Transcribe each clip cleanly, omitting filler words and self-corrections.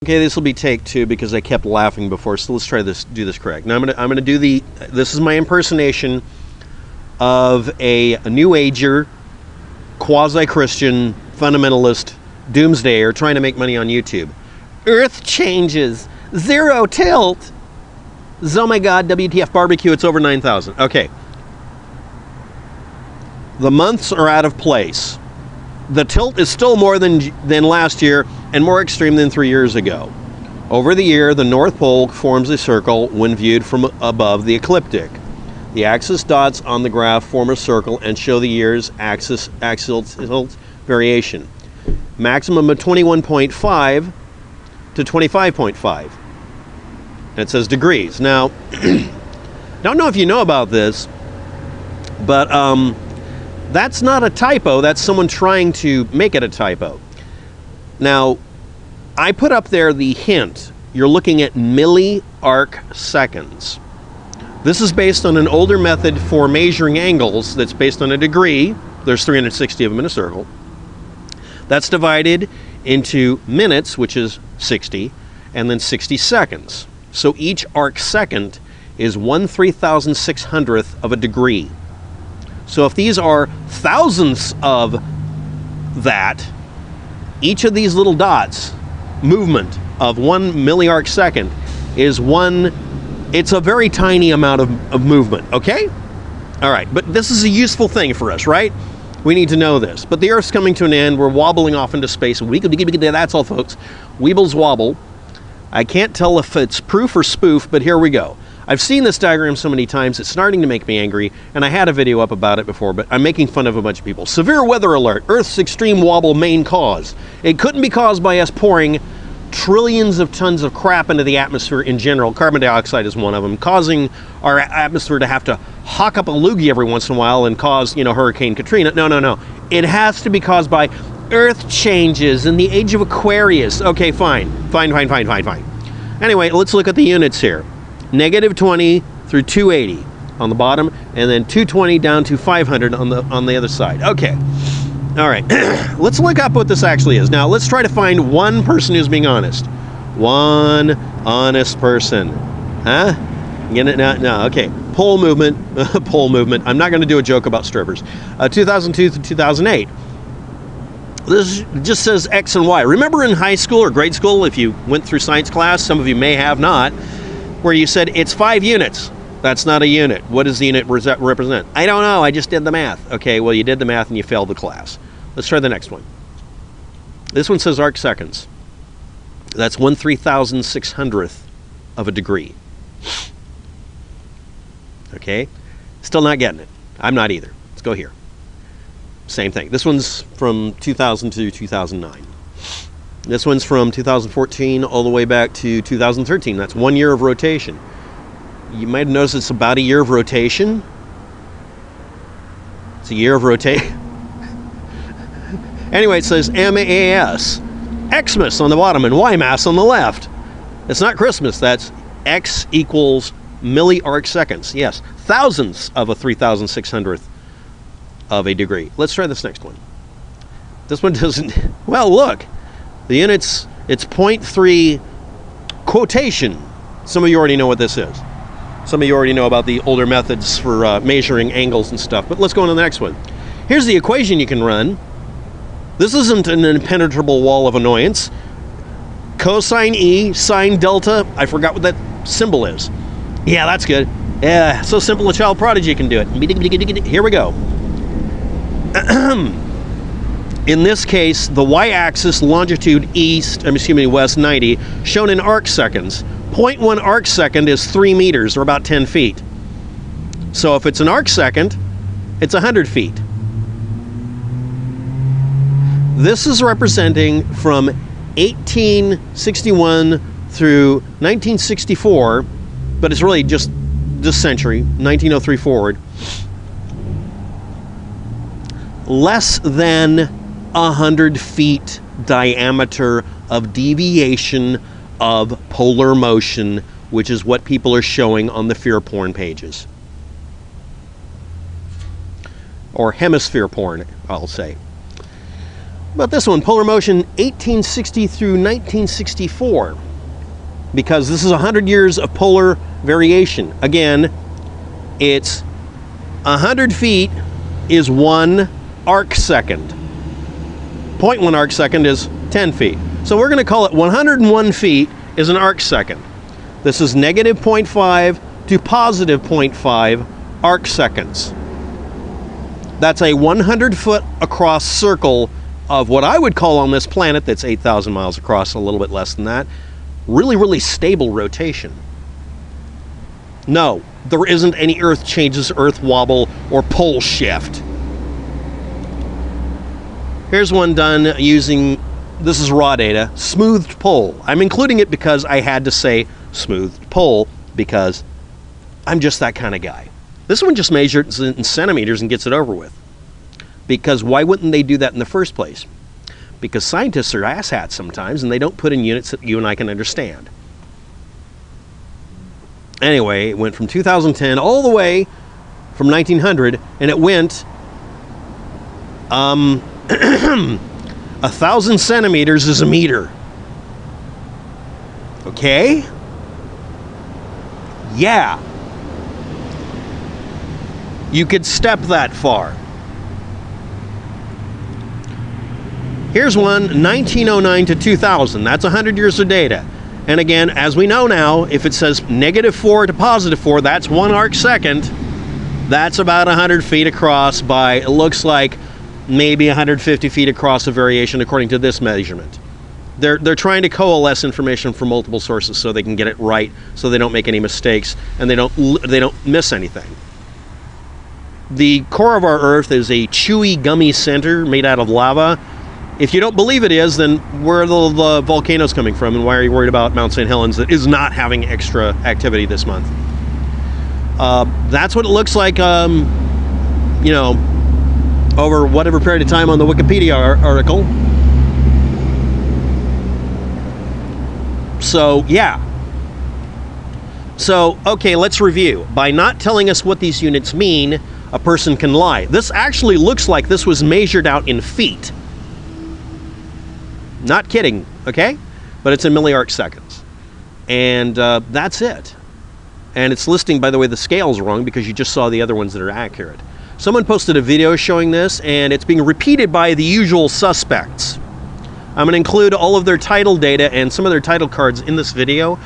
Okay, this will be take two because I kept laughing before, so let's try this. Do this correct. Now I'm gonna do the. This is my impersonation of a New Ager, quasi-Christian, fundamentalist, doomsdayer trying to make money on YouTube. Earth changes, zero tilt. Oh my God, WTF barbecue? It's over 9,000. Okay. The months are out of place. The tilt is still more than last year and more extreme than 3 years ago. Over the year, the North Pole forms a circle when viewed from above the ecliptic. The axis dots on the graph form a circle and show the year's axial tilt variation. Maximum of 21.5 to 25.5. And it says degrees. Now, don't know if you know about this, but that's not a typo. That's someone trying to make it a typo. Now, I put up there the hint. You're looking at milli-arc seconds. This is based on an older method for measuring angles that's based on a degree. There's 360 of them in a circle. That's divided into minutes, which is 60, and then 60 seconds. So each arc second is 1/3600th of a degree. So if these are thousandths of that, each of these little dots, movement of 1 milliarc second is it's a very tiny amount of movement, okay? All right, but this is a useful thing for us, right? We need to know this. But the Earth's coming to an end. We're wobbling off into space. That's all, folks. Weebles wobble. I can't tell if it's proof or spoof, but here we go. I've seen this diagram so many times, it's starting to make me angry, and I had a video up about it before, but I'm making fun of a bunch of people. Severe weather alert, Earth's extreme wobble main cause. It couldn't be caused by us pouring trillions of tons of crap into the atmosphere in general. Carbon dioxide is one of them, causing our atmosphere to have to hawk up a loogie every once in a while and cause, Hurricane Katrina. No. It has to be caused by Earth changes in the age of Aquarius. Okay, fine. Anyway, let's look at the units here. -20 through 280 on the bottom, and then 220 down to 500 on the other side. Okay. All right. Let's look up what this actually is. Now, let's try to find one person who's being honest. One honest person. Huh? Get it? No. Okay. Pole movement. Pole movement. I'm not going to do a joke about strippers. 2002 to 2008. This just says X and Y. Remember in high school or grade school, if you went through science class, some of you may have not, where you said it's 5 units. That's not a unit. What does the unit represent? I don't know. I just did the math. Okay, well, you did the math and you failed the class. Let's try the next one. This one says arc seconds. That's 1/3600th of a degree. Okay, still not getting it. I'm not either. Let's go here. Same thing. This one's from 2000 to 2009. This one's from 2014 all the way back to 2013. That's 1 year of rotation. You might have noticed it's about a year of rotation. It's a year of rotation. Anyway, it says MAS. Xmas on the bottom and YMAS on the left. It's not Christmas. That's X equals milliarc seconds. Yes, thousandths of a 3,600th of a degree. Let's try this next one. This one doesn't... Well, look. The units, it's 0.3 quotation. Some of you already know what this is. Some of you already know about the older methods for measuring angles and stuff. But let's go on to the next one. Here's the equation you can run. This isn't an impenetrable wall of annoyance. Cosine E, sine delta. I forgot what that symbol is. Yeah, that's good. Yeah, so simple a child prodigy can do it. Here we go. In this case, the y-axis, longitude west 90, shown in arc seconds. 0.1 arc second is 3 meters, or about 10 feet. So if it's an arc second, it's 100 feet. This is representing from 1861 through 1964, but it's really just this century, 1903 forward. Less than 100 feet diameter of deviation of polar motion, which is what people are showing on the fear porn pages. Or hemisphere porn, I'll say. But this one, polar motion 1860 through 1964, because this is 100 years of polar variation. Again, it's 100 feet is 1 arc second. 0.1 arc second is 10 feet. So we're going to call it 101 feet is an arc second. This is negative 0.5 to positive 0.5 arc seconds. That's a 100-foot across circle of what I would call on this planet, that's 8,000 miles across, a little bit less than that, really, really stable rotation. No, there isn't any Earth changes, Earth wobble, or pole shift. Here's one done using, this is raw data, smoothed pole. I'm including it because I had to say smoothed pole because I'm just that kind of guy. This one just measures it in centimeters and gets it over with. Because why wouldn't they do that in the first place? Because scientists are asshats sometimes and they don't put in units that you and I can understand. Anyway, it went from 2010 all the way from 1900, and it went 1,000 centimeters is a meter. Okay? Yeah. You could step that far. Here's one, 1909 to 2000. That's 100 years of data. And again, as we know now, if it says -4 to +4, that's 1 arc second. That's about 100 feet across by, it looks like, maybe 150 feet across of variation according to this measurement. They're trying to coalesce information from multiple sources so they can get it right, so they don't make any mistakes and they don't miss anything. The core of our Earth is a chewy, gummy center made out of lava. If you don't believe it is, then where are the volcanoes coming from, and why are you worried about Mount St. Helens that is not having extra activity this month? That's what it looks like, you know, over whatever period of time on the Wikipedia article. So, yeah. So, okay, let's review. By not telling us what these units mean, a person can lie. This actually looks like this was measured out in feet. Not kidding, okay? But it's in milliarc seconds. And that's it. And it's listing, by the way, the scale's wrong because you just saw the other ones that are accurate. Someone posted a video showing this, and it's being repeated by the usual suspects. I'm going to include all of their title data and some of their title cards in this video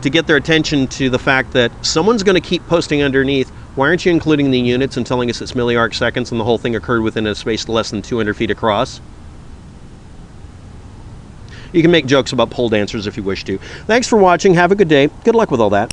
to get their attention to the fact that someone's going to keep posting underneath, why aren't you including the units and telling us it's milliarc seconds and the whole thing occurred within a space less than 200 feet across? You can make jokes about pole dancers if you wish to. Thanks for watching. Have a good day. Good luck with all that.